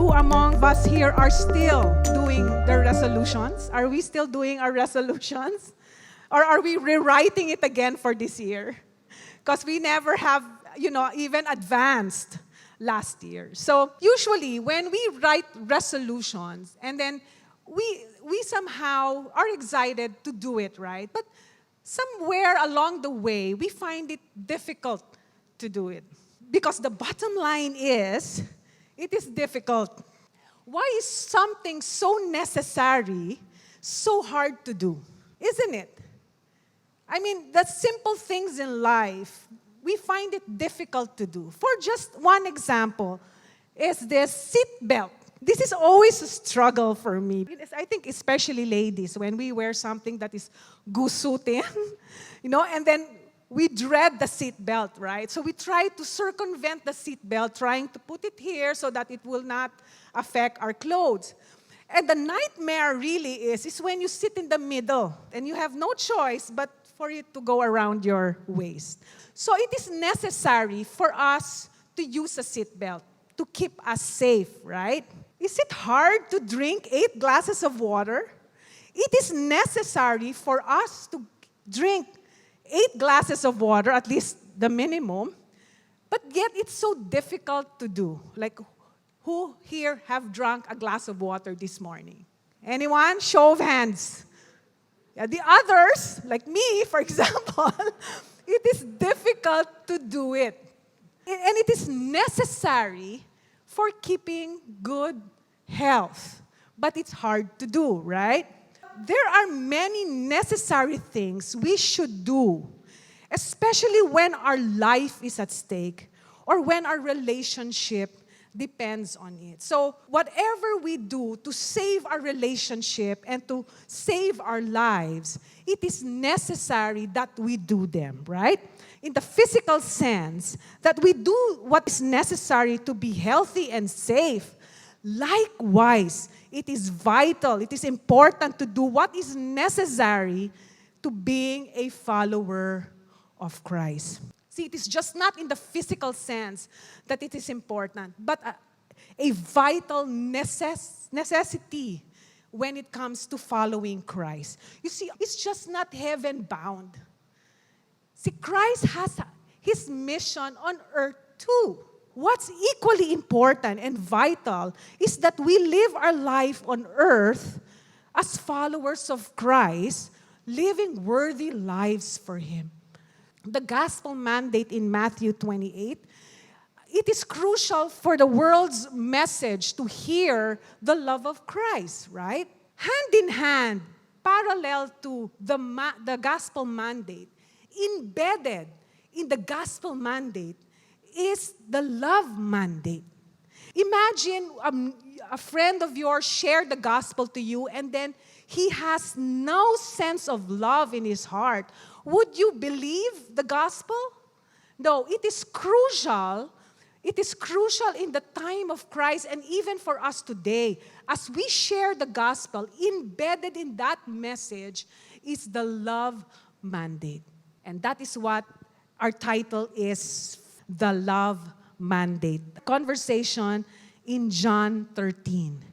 Who among us here are still doing their resolutions? Are we still doing our resolutions? Or are we rewriting it again for this year? Because we never have, even advanced last year. So usually when we write resolutions and then we somehow are excited to do it, right? But somewhere along the way, we find it difficult to do it. Because the bottom line is, it is difficult. Why is something so necessary so hard to do? Isn't it? I mean, the simple things in life, we find it difficult to do. For just one example, is this seat belt. This is always a struggle for me. I think especially ladies, when we wear something that is gusutin, and then we dread the seat belt, right? So we try to circumvent the seat belt, trying to put it here so that it will not affect our clothes. And the nightmare really is when you sit in the middle and you have no choice but for it to go around your waist. So it is necessary for us to use a seat belt to keep us safe, right? Is it hard to drink 8 glasses of water? It is necessary for us to drink 8 glasses of water, at least the minimum, but yet it's so difficult to do. Like, who here have drunk a glass of water this morning? Anyone? Show of hands. Yeah, the others, like me, for example, it is difficult to do it. And it is necessary for keeping good health. But it's hard to do, right? There are many necessary things we should do, especially when our life is at stake or when our relationship depends on it. So whatever we do to save our relationship and to save our lives, it is necessary that we do them, right? In the physical sense, that we do what is necessary to be healthy and safe. Likewise, it is vital, it is important to do what is necessary to being a follower of Christ. See, it is just not in the physical sense that it is important, but a vital necessity when it comes to following Christ. You see, it's just not heaven-bound. See, Christ has His mission on earth too. What's equally important and vital is that we live our life on earth as followers of Christ, living worthy lives for Him. The gospel mandate in Matthew 28, it is crucial for the world's message to hear the love of Christ, right? Hand in hand, parallel to the gospel mandate, embedded in the gospel mandate is the love mandate. Imagine a friend of yours shared the gospel to you and then he has no sense of love in his heart. Would you believe the gospel? No, it is crucial. It is crucial in the time of Christ and even for us today. As we share the gospel, embedded in that message is the love mandate. And that is what our title is, the love mandate. Conversation in John 13.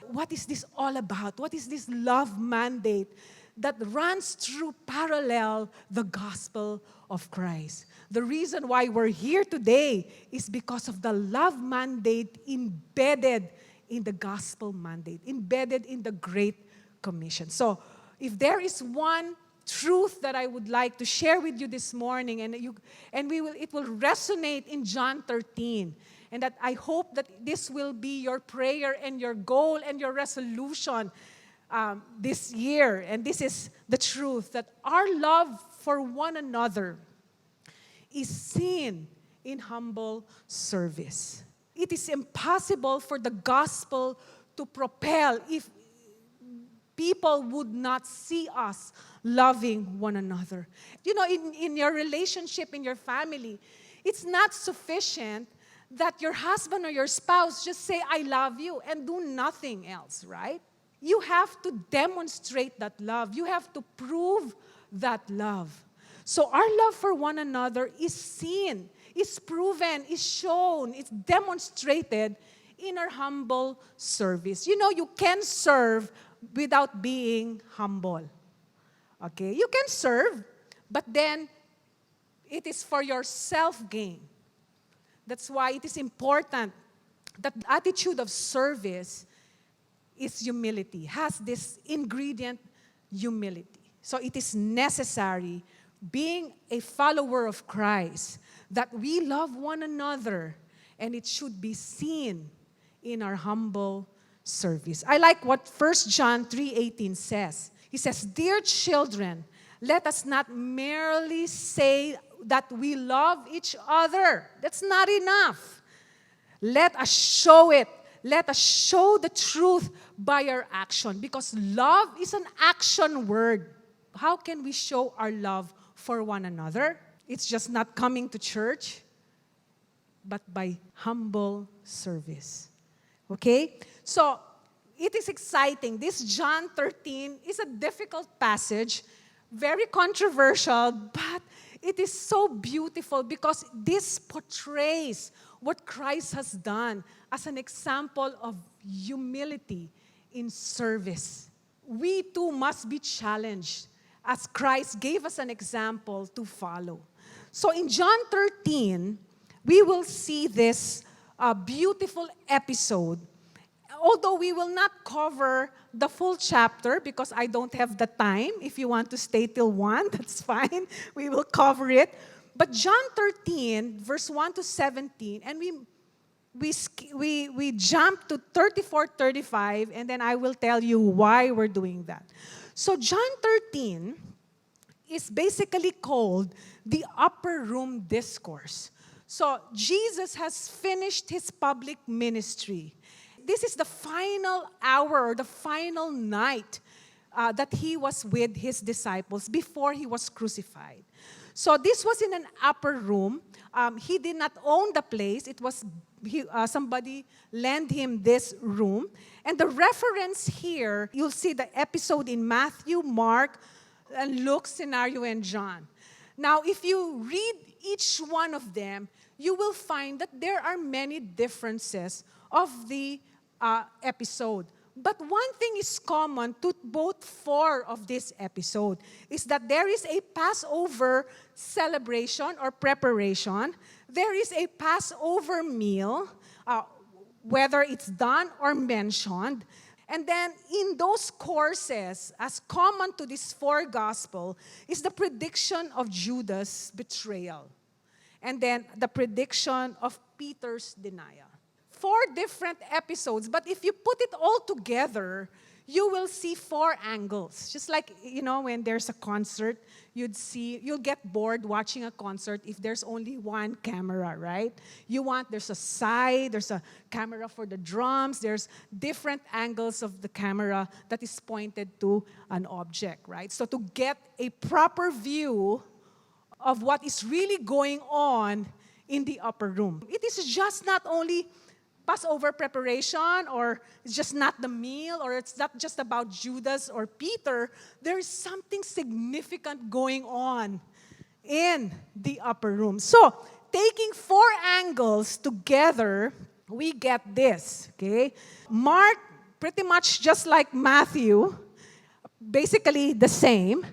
What is this all about? What is this love mandate that runs through parallel the gospel of Christ? The reason why we're here today is because of the love mandate embedded in the gospel mandate, embedded in the Great Commission. So, if there is one truth that I would like to share with you this morning, it will resonate in John 13. And that I hope that this will be your prayer and your goal and your resolution this year. And this is the truth, that our love for one another is seen in humble service. It is impossible for the gospel to propel if people would not see us loving one another. In your relationship, in your family, it's not sufficient that your husband or your spouse just say, I love you, and do nothing else, right? You have to demonstrate that love. You have to prove that love. So our love for one another is seen, is proven, is shown, is demonstrated in our humble service. You know, you can serve without being humble. Okay? You can serve, but then it is for your self-gain. That's why it is important that the attitude of service is humility, has this ingredient, humility. So it is necessary, being a follower of Christ, that we love one another, and it should be seen in our humble service. I like what 1 John 3:18 says. He says, "Dear children, let us not merely say that we love each other." That's not enough. Let us show it. Let us show the truth by our action, because love is an action word. How can we show our love for one another? It's just not coming to church, but by humble service. Okay? So, it is exciting. This John 13 is a difficult passage, very controversial, but it is so beautiful because this portrays what Christ has done as an example of humility in service. We too must be challenged as Christ gave us an example to follow. So in John 13, we will see this beautiful episode. Although we will not cover the full chapter because I don't have the time. If you want to stay till 1, that's fine. We will cover it. But John 13, verse 1 to 17, and we jump to 34, 35, and then I will tell you why we're doing that. So John 13 is basically called the upper room discourse. So Jesus has finished his public ministry. This is the final hour or the final night that he was with his disciples before he was crucified. So this was in an upper room. He did not own the place. It was somebody lent him this room. And the reference here, you'll see the episode in Matthew, Mark, and Luke, scenario, and John. Now, if you read each one of them, you will find that there are many differences of the episode. But one thing is common to both 4 of this episode is that there is a Passover celebration or preparation. There is a Passover meal, whether it's done or mentioned. And then in those courses, as common to these 4 gospel, is the prediction of Judas' betrayal. And then the prediction of Peter's denial. 4 different episodes, but if you put it all together, you will see 4 angles. Just like, when there's a concert, you'll get bored watching a concert if there's only one camera, right? There's a side, there's a camera for the drums, there's different angles of the camera that is pointed to an object, right? So to get a proper view of what is really going on in the upper room. It is just not only Passover preparation, or it's just not the meal, or it's not just about Judas or Peter. There is something significant going on in the upper room. So, taking 4 angles together, we get this, okay? Mark, pretty much just like Matthew, basically the same.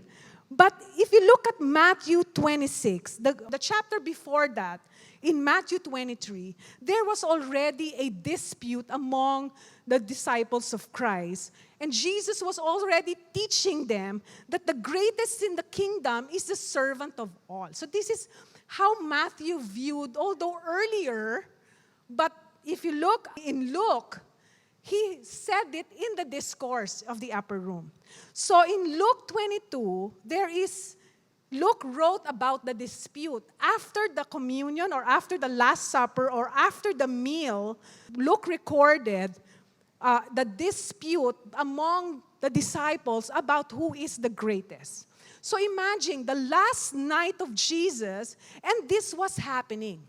But if you look at Matthew 26, the chapter before that, in Matthew 23, there was already a dispute among the disciples of Christ. And Jesus was already teaching them that the greatest in the kingdom is the servant of all. So this is how Matthew viewed, although earlier, but if you look in Luke, he said it in the discourse of the upper room. So in Luke 22, Luke wrote about the dispute. After the communion or after the Last Supper or after the meal, Luke recorded the dispute among the disciples about who is the greatest. So imagine the last night of Jesus, and this was happening.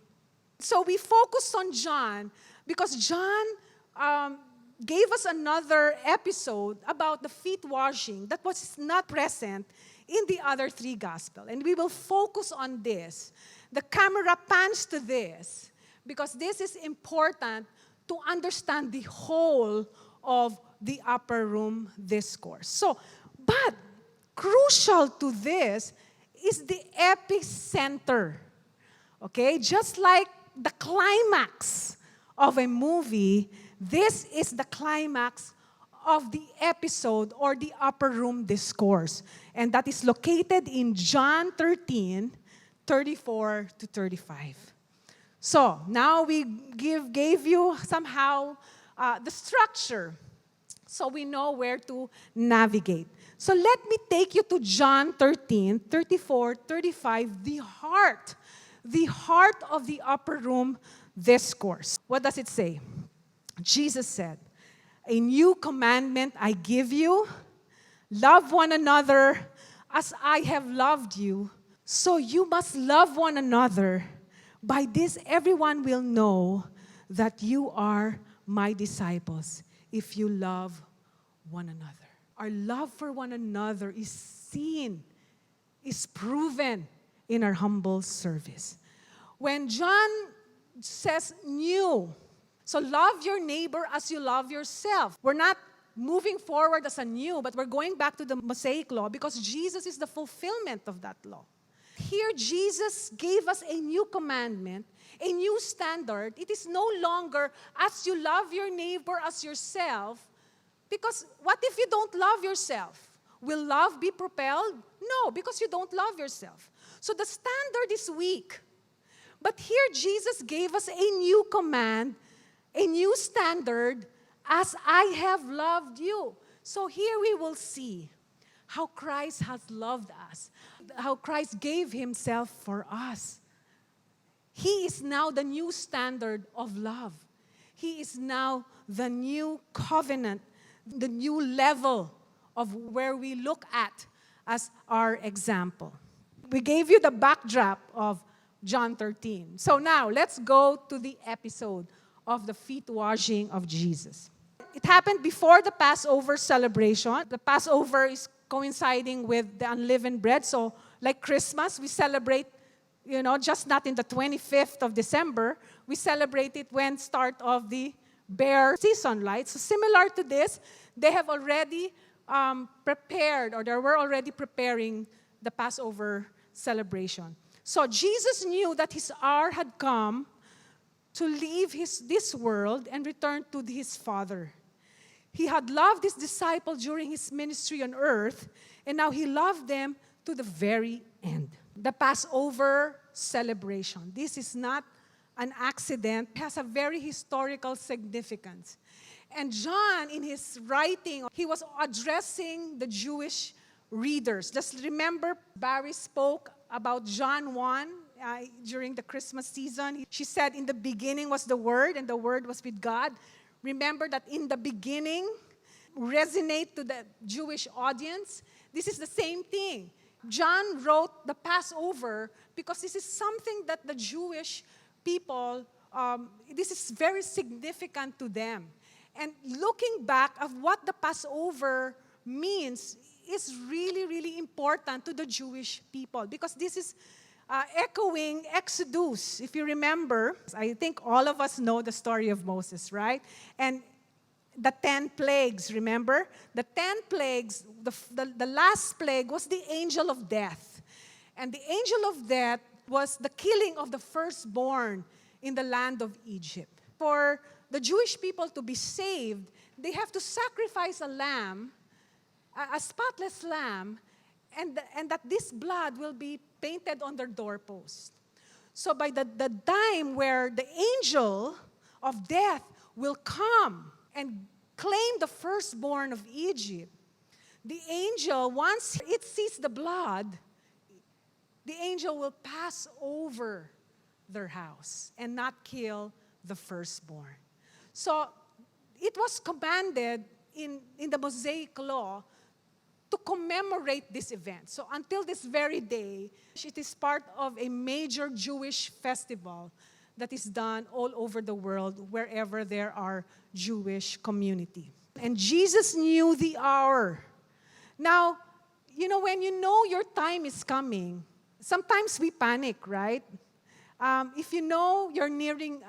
So we focused on John because John gave us another episode about the feet washing that was not present in the other 3 gospels. And we will focus on this. The camera pans to this because this is important to understand the whole of the upper room discourse. So, but crucial to this is the epicenter. Okay? Just like the climax of a movie, this is the climax of the episode or the upper room discourse. And that is located in John 13, 34 to 35. So, now we gave you somehow the structure so we know where to navigate. So, let me take you to John 13, 34, 35, the heart of the upper room discourse. What does it say? Jesus said, "A new commandment I give you, love one another as I have loved you. So you must love one another. By this everyone will know that you are my disciples, if you love one another." Our love for one another is seen, is proven in our humble service. When John says new, so love your neighbor as you love yourself. We're not moving forward as a new, but we're going back to the Mosaic law because Jesus is the fulfillment of that law. Here, Jesus gave us a new commandment, a new standard. It is no longer as you love your neighbor as yourself, because what if you don't love yourself? Will love be propelled? No, because you don't love yourself. So the standard is weak. But here, Jesus gave us a new command, a new standard, as I have loved you. So here we will see how Christ has loved us, how Christ gave himself for us. He is now the new standard of love. He is now the new covenant, the new level of where we look at as our example. We gave you the backdrop of John 13. So now, let's go to the episode of the feet washing of Jesus. It happened before the Passover celebration. The Passover is coinciding with the unleavened bread. So, like Christmas, we celebrate, just not in the 25th of December. We celebrate it when start of the bear season, right? So, similar to this, they have already prepared, or they were already preparing the Passover celebration. So, Jesus knew that his hour had come to leave this world and return to his Father. He had loved his disciples during his ministry on earth, and now he loved them to the very end. The Passover celebration. This is not an accident. It has a very historical significance. And John, in his writing, he was addressing the Jewish readers. Just remember, Barry spoke about John 1 during the Christmas season. She said, "In the beginning was the Word, and the Word was with God." Remember that in the beginning resonate to the Jewish audience. This is the same thing. John wrote the Passover because this is something that the Jewish people, this is very significant to them. And looking back of what the Passover means is really, really important to the Jewish people because this is echoing Exodus. If you remember, I think all of us know the story of Moses, right? And the 10 plagues, remember? The 10 plagues, the last plague was the angel of death. And the angel of death was the killing of the firstborn in the land of Egypt. For the Jewish people to be saved, they have to sacrifice a lamb, a spotless lamb, and that this blood will be painted on their doorpost. So by the time where the angel of death will come and claim the firstborn of Egypt, the angel, once it sees the blood, the angel will pass over their house and not kill the firstborn. So it was commanded in the Mosaic law to commemorate this event. So until this very day, it is part of a major Jewish festival that is done all over the world wherever there are Jewish community. And Jesus knew the hour. Now, when you know your time is coming, sometimes we panic, right? If you know you're nearing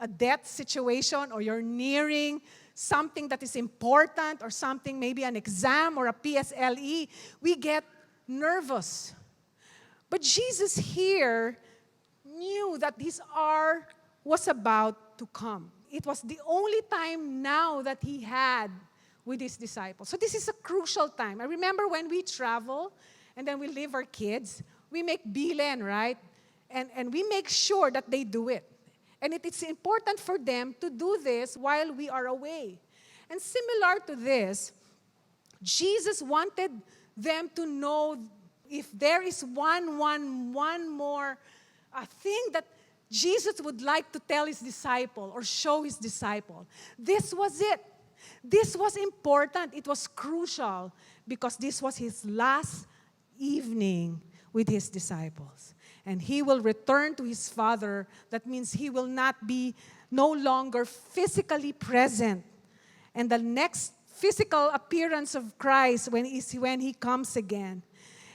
a death situation, or you're nearing something that is important, or something, maybe an exam or a PSLE, we get nervous. But Jesus here knew that this hour was about to come. It was the only time now that he had with his disciples. So this is a crucial time. I remember when we travel and then we leave our kids, we make bilen, right? And we make sure that they do it. And it's important for them to do this while we are away. And similar to this, Jesus wanted them to know if there is one more thing that Jesus would like to tell his disciple or show his disciple. This was it. This was important. It was crucial because this was his last evening with his disciples. And he will return to his Father. That means he will not be no longer physically present. And the next physical appearance of Christ when he comes again.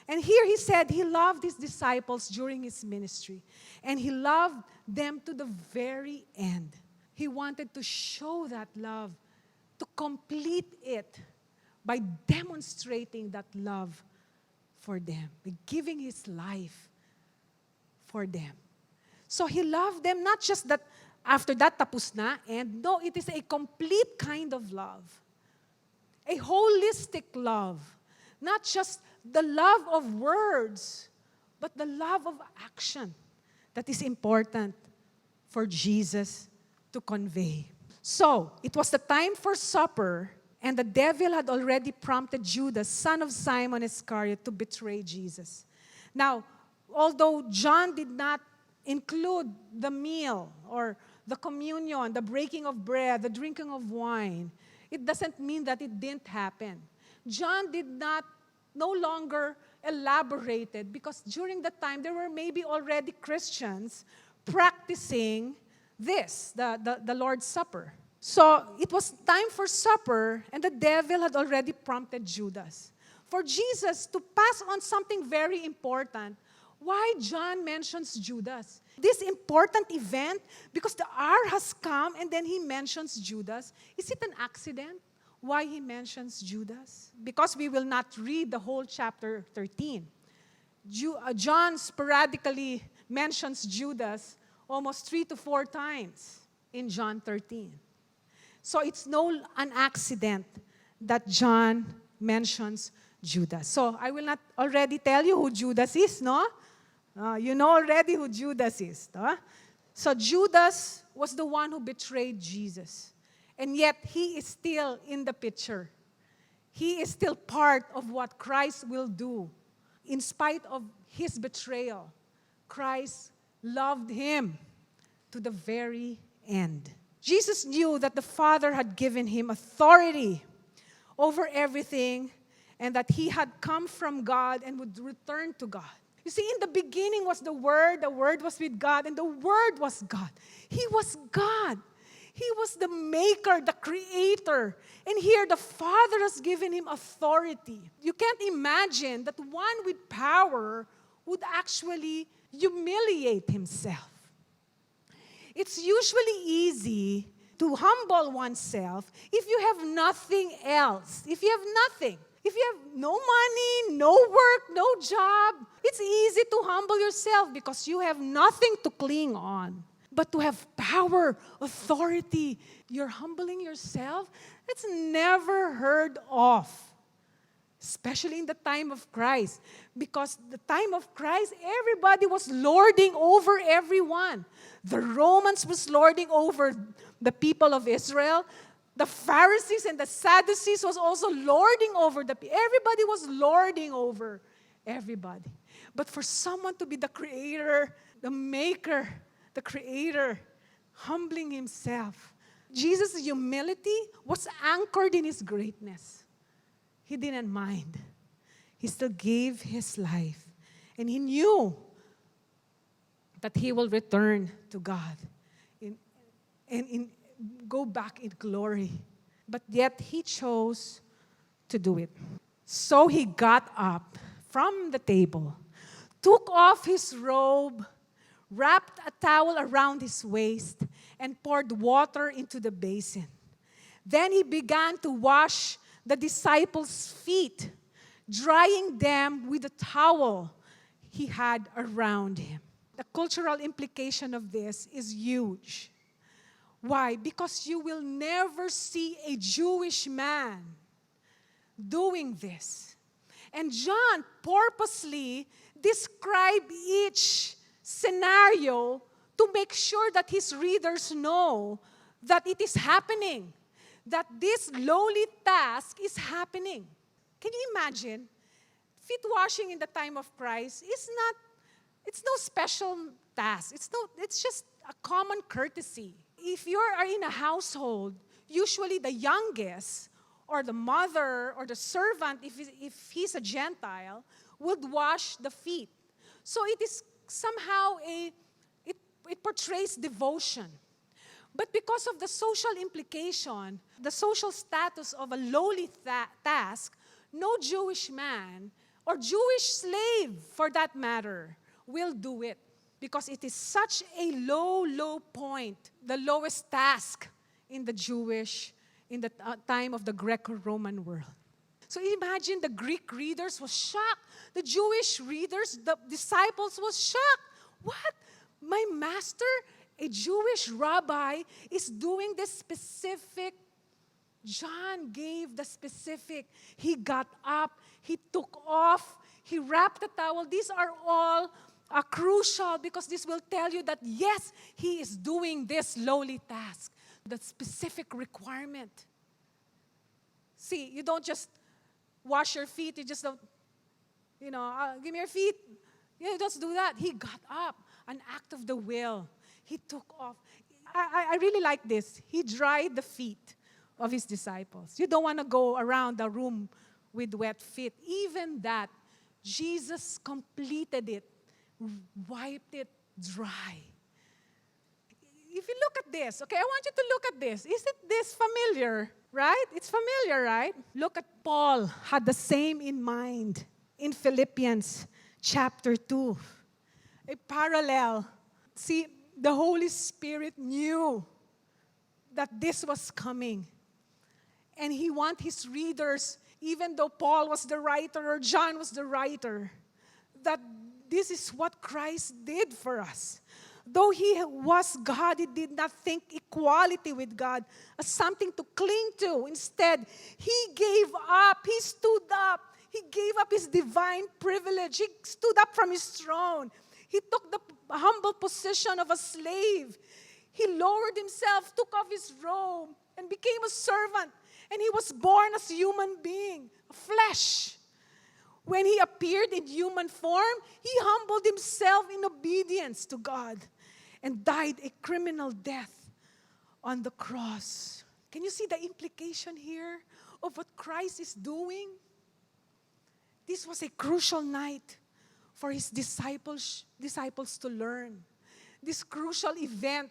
And here he said he loved his disciples during his ministry. And he loved them to the very end. He wanted to show that love, to complete it by demonstrating that love for them, by giving his life for them. So he loved them, not just that after that tapos na, and no, it is a complete kind of love. A holistic love. Not just the love of words, but the love of action that is important for Jesus to convey. So, it was the time for supper, and the devil had already prompted Judas, son of Simon Iscariot, to betray Jesus. Now, although John did not include the meal or the communion, the breaking of bread, the drinking of wine, it doesn't mean that it didn't happen. John no longer elaborated because during that time there were maybe already Christians practicing this, the Lord's Supper. So it was time for supper, and the devil had already prompted Judas. For Jesus to pass on something very important, why John mentions Judas? This important event, because the hour has come and then he mentions Judas. Is it an accident why he mentions Judas? Because we will not read the whole chapter 13. John sporadically mentions Judas almost 3 to 4 times in John 13. So it's an accident that John mentions Judas. So I will not already tell you who Judas is, no? You know already who Judas is. No? So Judas was the one who betrayed Jesus. And yet he is still in the picture. He is still part of what Christ will do. In spite of his betrayal, Christ loved him to the very end. Jesus knew that the Father had given him authority over everything and that he had come from God and would return to God. You see, in the beginning was the Word was with God, and the Word was God. He was God. He was the maker, the creator. And here the Father has given him authority. You can't imagine that one with power would actually humiliate himself. It's usually easy to humble oneself if you have nothing else. If you have nothing. If you have no money, no work, no job, it's easy to humble yourself because you have nothing to cling on. But to have power, authority, you're humbling yourself, that's never heard of. Especially in the time of Christ. Because the time of Christ, everybody was lording over everyone. The Romans was lording over the people of Israel. The Pharisees and the Sadducees was also lording over the people. Everybody was lording over everybody. But for someone to be the creator, the maker, the creator, humbling himself, Jesus' humility was anchored in his greatness. He didn't mind. He still gave his life. And he knew that he will return to God and go back in glory. But yet he chose to do it. So he got up from the table, took off his robe, wrapped a towel around his waist, and poured water into the basin. Then he began to wash the disciples' feet, drying them with the towel he had around him. The cultural implication of this is huge. Why? Because you will never see a Jewish man doing this. And John purposely described each scenario to make sure that his readers know that it is happening, that this lowly task is happening. Can you imagine? Feet washing in the time of Christ it's no special task. It's just a common courtesy. If you are in a household, usually the youngest or the mother or the servant, if he's a Gentile, would wash the feet. So it is somehow it portrays devotion. But because of the social implication, the social status of a lowly task, no Jewish man or Jewish slave, for that matter, will do it. Because it is such a low point, the lowest task in the time of the Greco-Roman world. So imagine the Greek readers was shocked. The Jewish readers, the disciples was shocked. What? My master, a Jewish rabbi, is doing this specific. John gave the specific. He got up, he took off, he wrapped the towel. These are all crucial because this will tell you that yes, he is doing this lowly task. The specific requirement. See, you don't just wash your feet, you just don't, give me your feet. You just do that. He got up, an act of the will. He took off. I really like this. He dried the feet of his disciples. You don't want to go around the room with wet feet. Even that, Jesus completed it, wiped it dry. If you look at this, okay, I want you to look at this. Isn't this familiar, right? It's familiar, right? Look at Paul had the same in mind in Philippians chapter 2. A parallel. See, the Holy Spirit knew that this was coming. And he wants his readers, even though Paul was the writer or John was the writer, that this is what Christ did for us. Though he was God, he did not think equality with God as something to cling to. Instead, he gave up. He stood up. He gave up his divine privilege. He stood up from his throne. He took the humble position of a slave. He lowered himself, took off his robe, and became a servant. And he was born as a human being, flesh. When he appeared in human form, he humbled himself in obedience to God and died a criminal death on the cross. Can you see the implication here of what Christ is doing? This was a crucial night for his disciples to learn. This crucial event,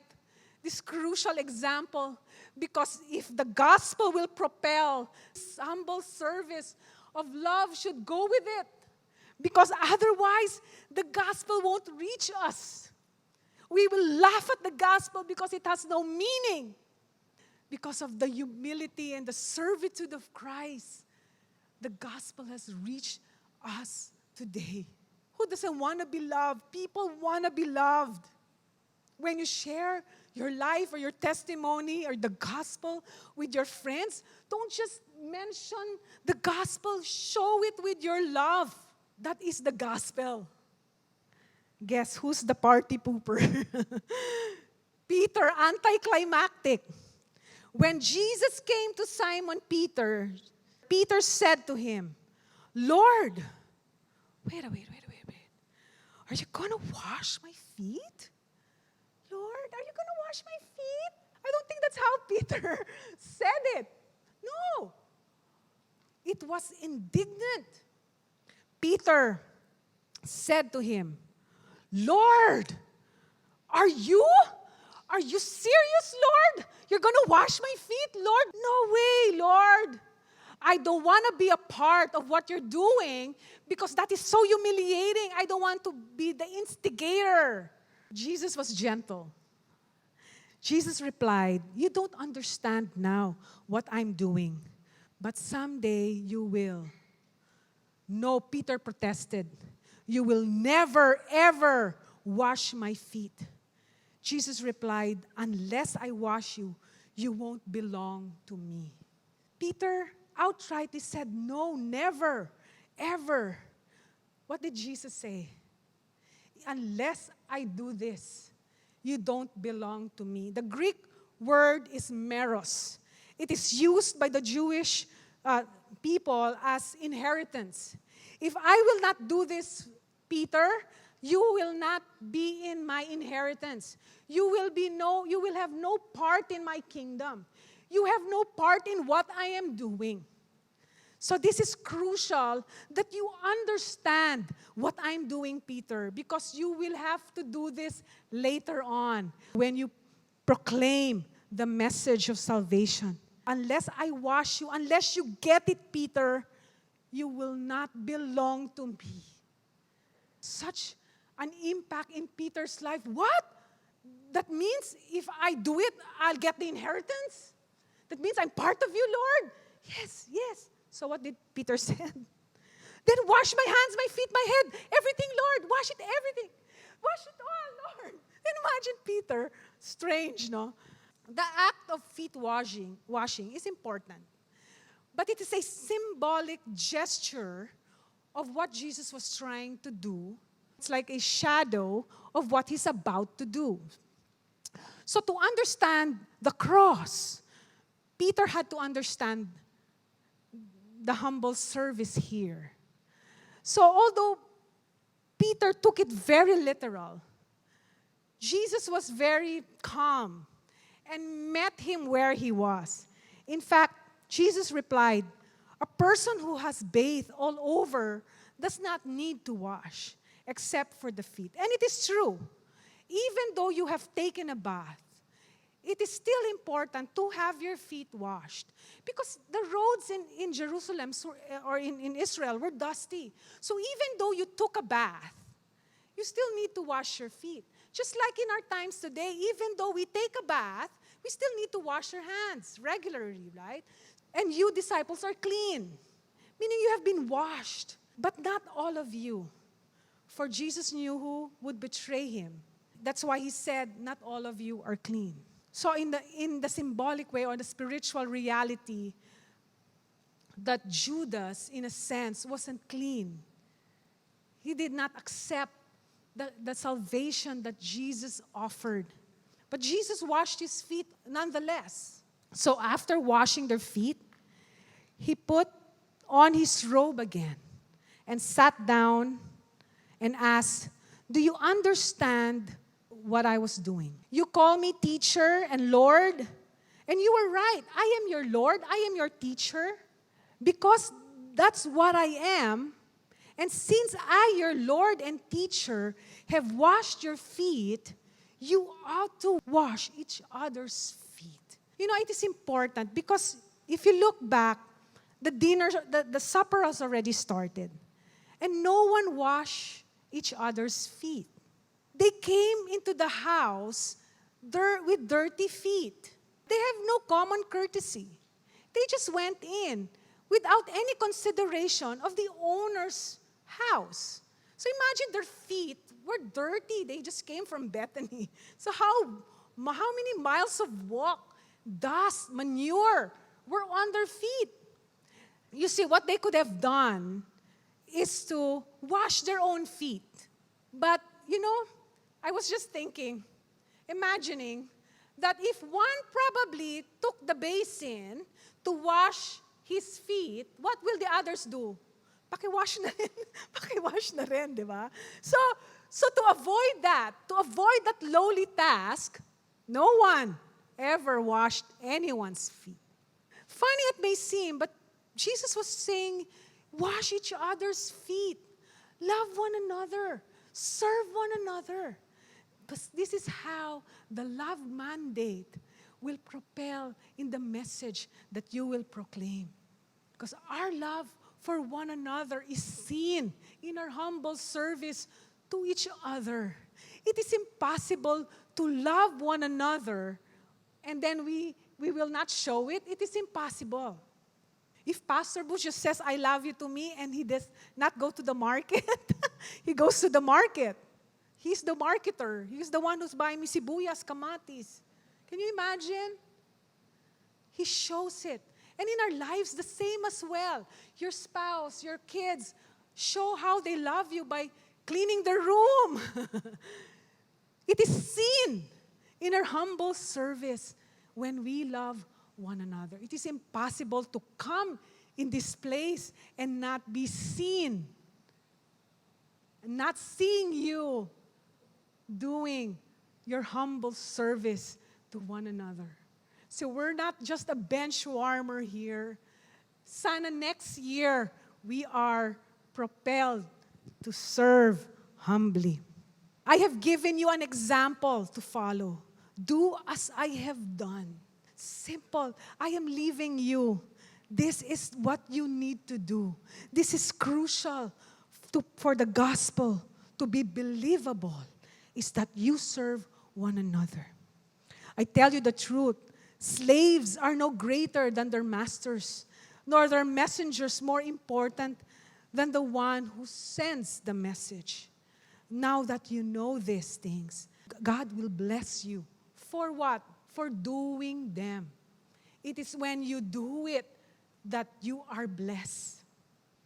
this crucial example, because if the gospel will propel, this humble service of love should go with it. Because otherwise, the gospel won't reach us. We will laugh at the gospel because it has no meaning. Because of the humility and the servitude of Christ, the gospel has reached us today. Who doesn't want to be loved? People want to be loved. When you share your life or your testimony or the gospel with your friends, don't just mention the gospel, show it with your love. That is the gospel. Guess who's the party pooper? Peter, anticlimactic. When Jesus came to Simon Peter, Peter said to him, Lord, wait. Are you going to wash my feet? Lord, are you going to wash my feet? I don't think that's how Peter said it. No. It was indignant. Peter said to him, Lord, are you serious, Lord? You're going to wash my feet, Lord? No way, Lord. I don't want to be a part of what you're doing because that is so humiliating. I don't want to be the instigator. Jesus was gentle. Jesus replied, "You don't understand now what I'm doing, but someday you will." "No," Peter protested. "You will never, ever wash my feet." Jesus replied, "Unless I wash you, you won't belong to me." Peter outrightly said, "No, never, ever." What did Jesus say? "Unless I do this, you don't belong to me." The Greek word is meros. It is used by the Jewish people as inheritance. If I will not do this, Peter, you will not be in my inheritance. You will have no part in my kingdom. You have no part in what I am doing. So this is crucial that you understand what I'm doing, Peter, because you will have to do this later on when you proclaim the message of salvation. Unless I wash you, unless you get it, Peter, you will not belong to me. Such an impact in Peter's life. What? That means if I do it, I'll get the inheritance? That means I'm part of you, Lord? Yes, yes. So what did Peter say? "Then wash my hands, my feet, my head, everything, Lord. Wash it, everything. Wash it all, Lord." And imagine Peter. Strange, no? The act of feet washing is important. But it is a symbolic gesture of what Jesus was trying to do. It's like a shadow of what he's about to do. So to understand the cross, Peter had to understand the humble service here. So although Peter took it very literal, Jesus was very calm and met him where he was. In fact, Jesus replied, "A person who has bathed all over does not need to wash, except for the feet." And it is true. Even though you have taken a bath, it is still important to have your feet washed. Because the roads in Jerusalem or in Israel were dusty. So even though you took a bath, you still need to wash your feet. Just like in our times today, even though we take a bath, we still need to wash our hands regularly, right? And you disciples are clean, meaning you have been washed. But not all of you. For Jesus knew who would betray him. That's why he said, "Not all of you are clean." So in the symbolic way or the spiritual reality, that Judas, in a sense, wasn't clean. He did not accept the salvation that Jesus offered. But Jesus washed his feet nonetheless. So after washing their feet, he put on his robe again and sat down and asked, "Do you understand what I was doing? You call me teacher and Lord, and you were right. I am your Lord, I am your teacher, because that's what I am. And since I, your Lord and teacher, have washed your feet, you ought to wash each other's feet." You know, it is important because if you look back, the supper has already started. And no one washed each other's feet. They came into the house with dirty feet. They have no common courtesy. They just went in without any consideration of the owner's house. So imagine their feet were dirty. They just came from Bethany. So how many miles of walk, dust, manure were on their feet? You see, what they could have done is to wash their own feet. But, you know, I was just thinking, imagining that if one probably took the basin to wash his feet, what will the others do? Pakiwash na rin. Pakiwash na rin, di ba? So to avoid that lowly task, no one ever washed anyone's feet. Funny it may seem, but Jesus was saying, wash each other's feet. Love one another. Serve one another. Because this is how the love mandate will propel in the message that you will proclaim. Because our love for one another is seen in our humble service to each other. It is impossible to love one another and then we will not show it. It is impossible. If Pastor Bush just says, I love you to me, and he does not go to the market, he goes to the market. He's the marketer. He's the one who's buying me sibuyas, kamatis. Can you imagine? He shows it. And in our lives, the same as well. Your spouse, your kids, show how they love you by cleaning their room. It is seen in our humble service when we love one another. It is impossible to come in this place and not be seen. Not seeing you doing your humble service to one another. So we're not just a bench warmer here. Sana next year, we are propelled to serve humbly. I have given you an example to follow. Do as I have done. Simple. I am leaving you. This is what you need to do. This is crucial for the gospel to be believable, is that you serve one another. I tell you the truth, slaves are no greater than their masters, nor their messengers more important than the one who sends the message. Now that you know these things, God will bless you. For what? For doing them. It is when you do it that you are blessed.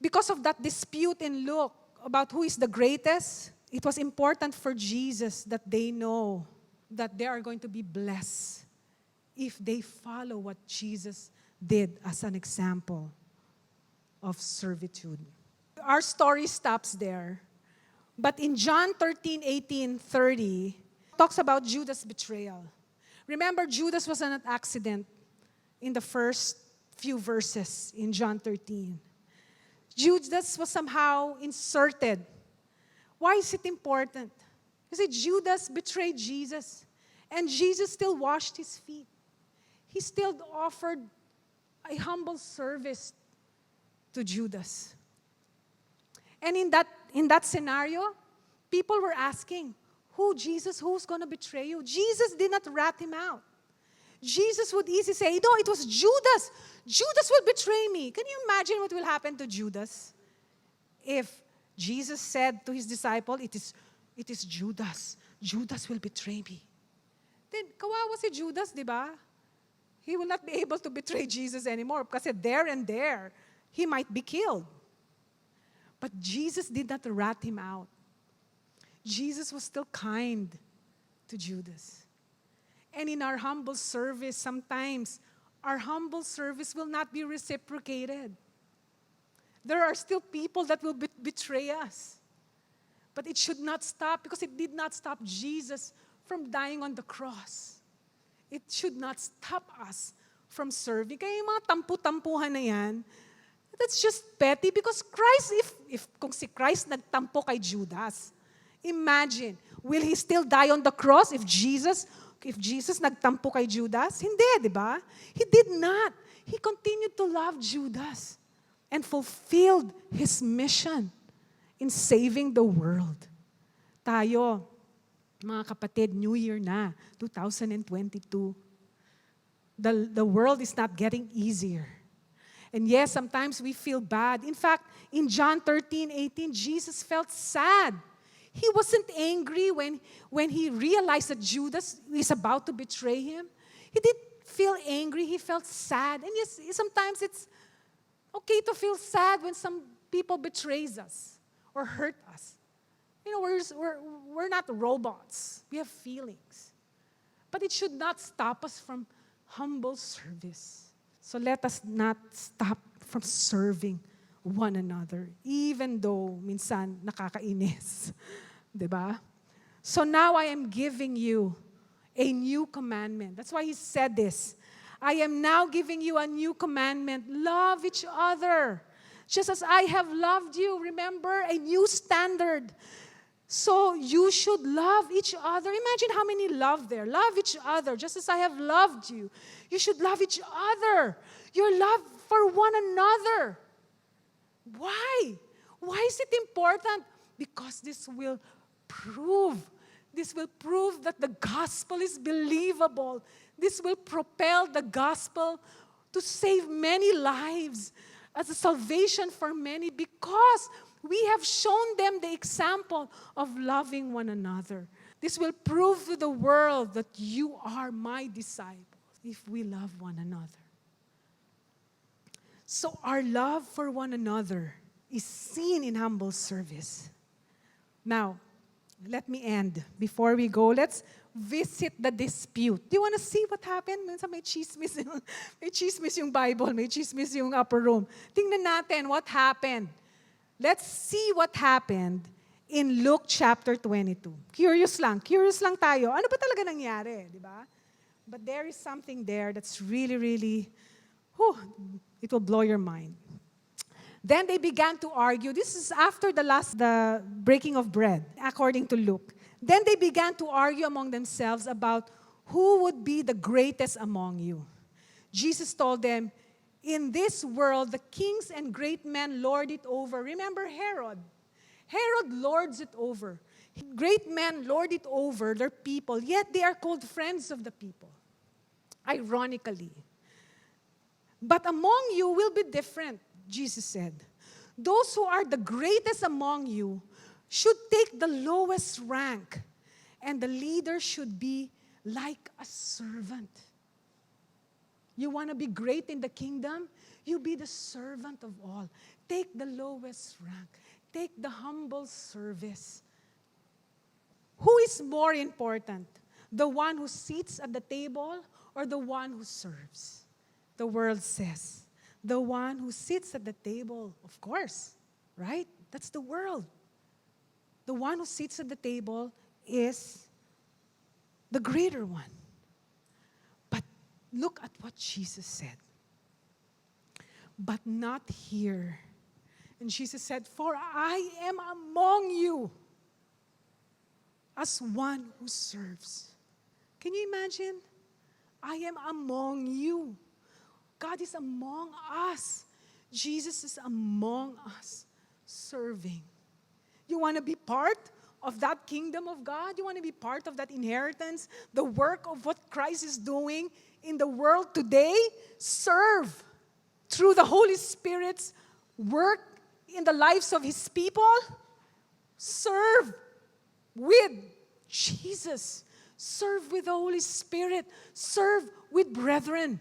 Because of that dispute in Luke about who is the greatest, it was important for Jesus that they know that they are going to be blessed if they follow what Jesus did as an example of servitude. Our story stops there. But in John 13:18-30, talks about Judas' betrayal. Remember, Judas was an accident in the first few verses in John 13. Judas was somehow inserted. Why is it important? Because Judas betrayed Jesus, and Jesus still washed his feet. He still offered a humble service to Judas. And in that scenario, people were asking, who's going to betray you? Jesus did not rat him out. Jesus would easily say, no, it was Judas. Judas will betray me. Can you imagine what will happen to Judas if Jesus said to his disciple, it is Judas. Judas will betray me. Then, kawawa si Judas, di ba? He will not be able to betray Jesus anymore because there and there, he might be killed. But Jesus did not rat him out. Jesus was still kind to Judas. And in our humble service, sometimes our humble service will not be reciprocated. There are still people that will betray us. But it should not stop because it did not stop Jesus from dying on the cross. It should not stop us from serving. Kaya yung mga tampu-tampuhan na yan, that's just petty because Christ, if kung si Christ nagtampo kay Judas, imagine, will he still die on the cross if Jesus nagtampo kay Judas? Hindi, di ba? He did not. He continued to love Judas and fulfilled his mission in saving the world. Tayo, mga kapatid, New Year na, 2022. The world is not getting easier. And yes, sometimes we feel bad. In fact, in John 13:18, Jesus felt sad. He wasn't angry when he realized that Judas is about to betray him. He didn't feel angry. He felt sad. And yes, sometimes it's okay to feel sad when some people betrays us or hurt us. You know, we're not robots. We have feelings. But it should not stop us from humble service. So let us not stop from serving one another, even though minsan nakakainis. Diba? So now I am giving you a new commandment. That's why he said this. I am now giving you a new commandment. Love each other. Just as I have loved you. Remember, a new standard. So you should love each other. Imagine how many love there. Love each other just as I have loved you. You should love each other. Your love for one another. Why? Why is it important? Because this will prove This will prove that the gospel is believable. This will propel the gospel to save many lives as a salvation for many, because we have shown them the example of loving one another. This will prove to the world that you are my disciples if we love one another. So our love for one another is seen in humble service. Now, let me end. Before we go, let's visit the dispute. Do you want to see what happened? Minsan may chismis yung Bible, may chismis yung upper room. Tingnan natin what happened. Let's see what happened in Luke chapter 22. Curious lang tayo. Ano ba talaga nangyari, di ba? But there is something there that's really, really, it will blow your mind. Then they began to argue. This is after the breaking of bread, according to Luke. Then they began to argue among themselves about who would be the greatest among you. Jesus told them, in this world, the kings and great men lord it over. Remember Herod? Herod lords it over. Great men lord it over their people, yet they are called friends of the people. Ironically. But among you will be different, Jesus said. Those who are the greatest among you should take the lowest rank, and the leader should be like a servant. You want to be great in the kingdom? You be the servant of all. Take the lowest rank. Take the humble service. Who is more important? The one who sits at the table or the one who serves? The world says, the one who sits at the table, of course, right? That's the world. The one who sits at the table is the greater one. But look at what Jesus said. But not here. And Jesus said, for I am among you as one who serves. Can you imagine? I am among you. God is among us. Jesus is among us, serving. You want to be part of that kingdom of God? You want to be part of that inheritance? The work of what Christ is doing in the world today? Serve through the Holy Spirit's work in the lives of His people. Serve with Jesus. Serve with the Holy Spirit. Serve with brethren.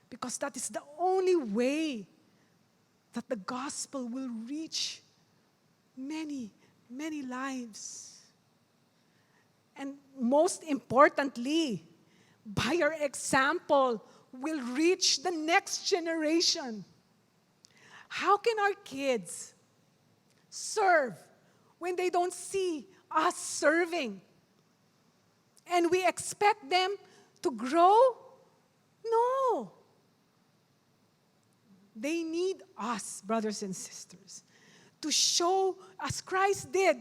Because that is the only way that the gospel will reach many, many lives. And most importantly, by our example, will reach the next generation. How can our kids serve when they don't see us serving? And we expect them to grow? No. They need us, brothers and sisters, to show, as Christ did,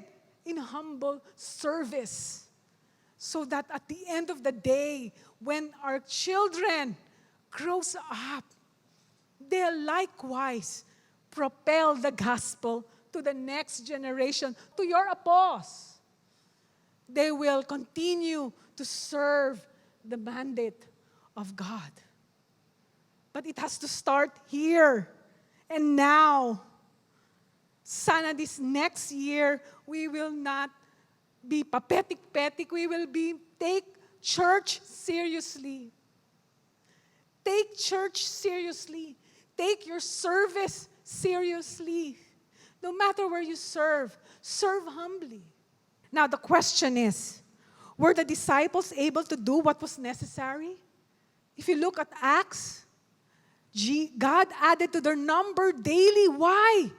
in humble service. So that at the end of the day, when our children grows up, they'll likewise propel the gospel to the next generation, to your apostles. They will continue to serve the mandate of God. But it has to start here and now. Sana this next year, we will not be pathetic. We will take church seriously. Take church seriously. Take your service seriously. No matter where you serve humbly. Now the question is, were the disciples able to do what was necessary? If you look at Acts, God added to their number daily. Why?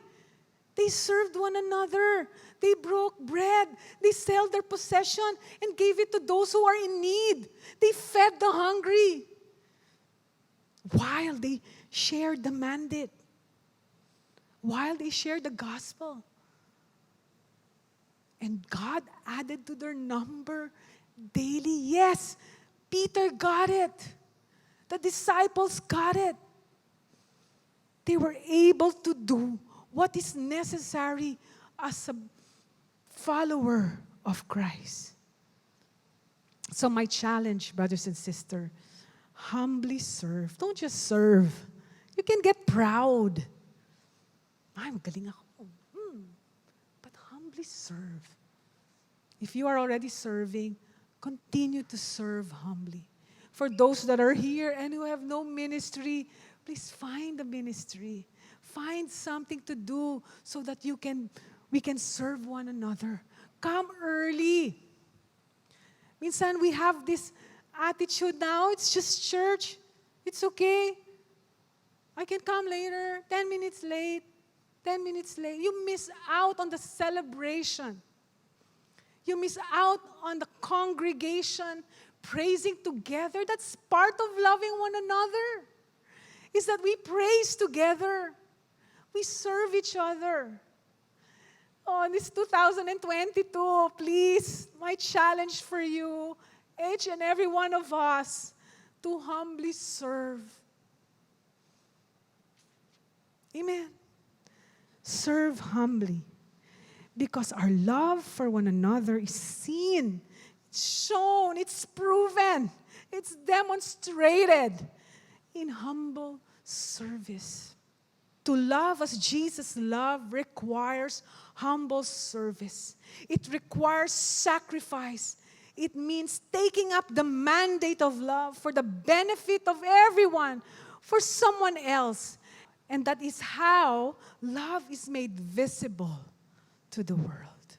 They served one another. They broke bread. They sold their possession and gave it to those who are in need. They fed the hungry while they shared the mandate, while they shared the gospel. And God added to their number daily. Yes, Peter got it. The disciples got it. They were able to do what is necessary as a follower of Christ. So my challenge, brothers and sisters, humbly serve. Don't just serve. You can get proud. Ay, magaling ako. But humbly serve. If you are already serving, continue to serve humbly. For those that are here and who have no ministry, please find a ministry. Find something to do so that we can serve one another. Come early. Minsan we have this attitude now, it's just church. It's okay. I can come later, 10 minutes late, 10 minutes late. You miss out on the celebration. You miss out on the congregation praising together. That's part of loving one another. Is that we praise together. We serve each other. Oh, this 2022, please, my challenge for you, each and every one of us, to humbly serve. Amen. Serve humbly. Because our love for one another is seen, it's shown, it's proven, it's demonstrated in humble service. To love as Jesus loved requires humble service. It requires sacrifice. It means taking up the mandate of love for the benefit of everyone, for someone else. And that is how love is made visible to the world.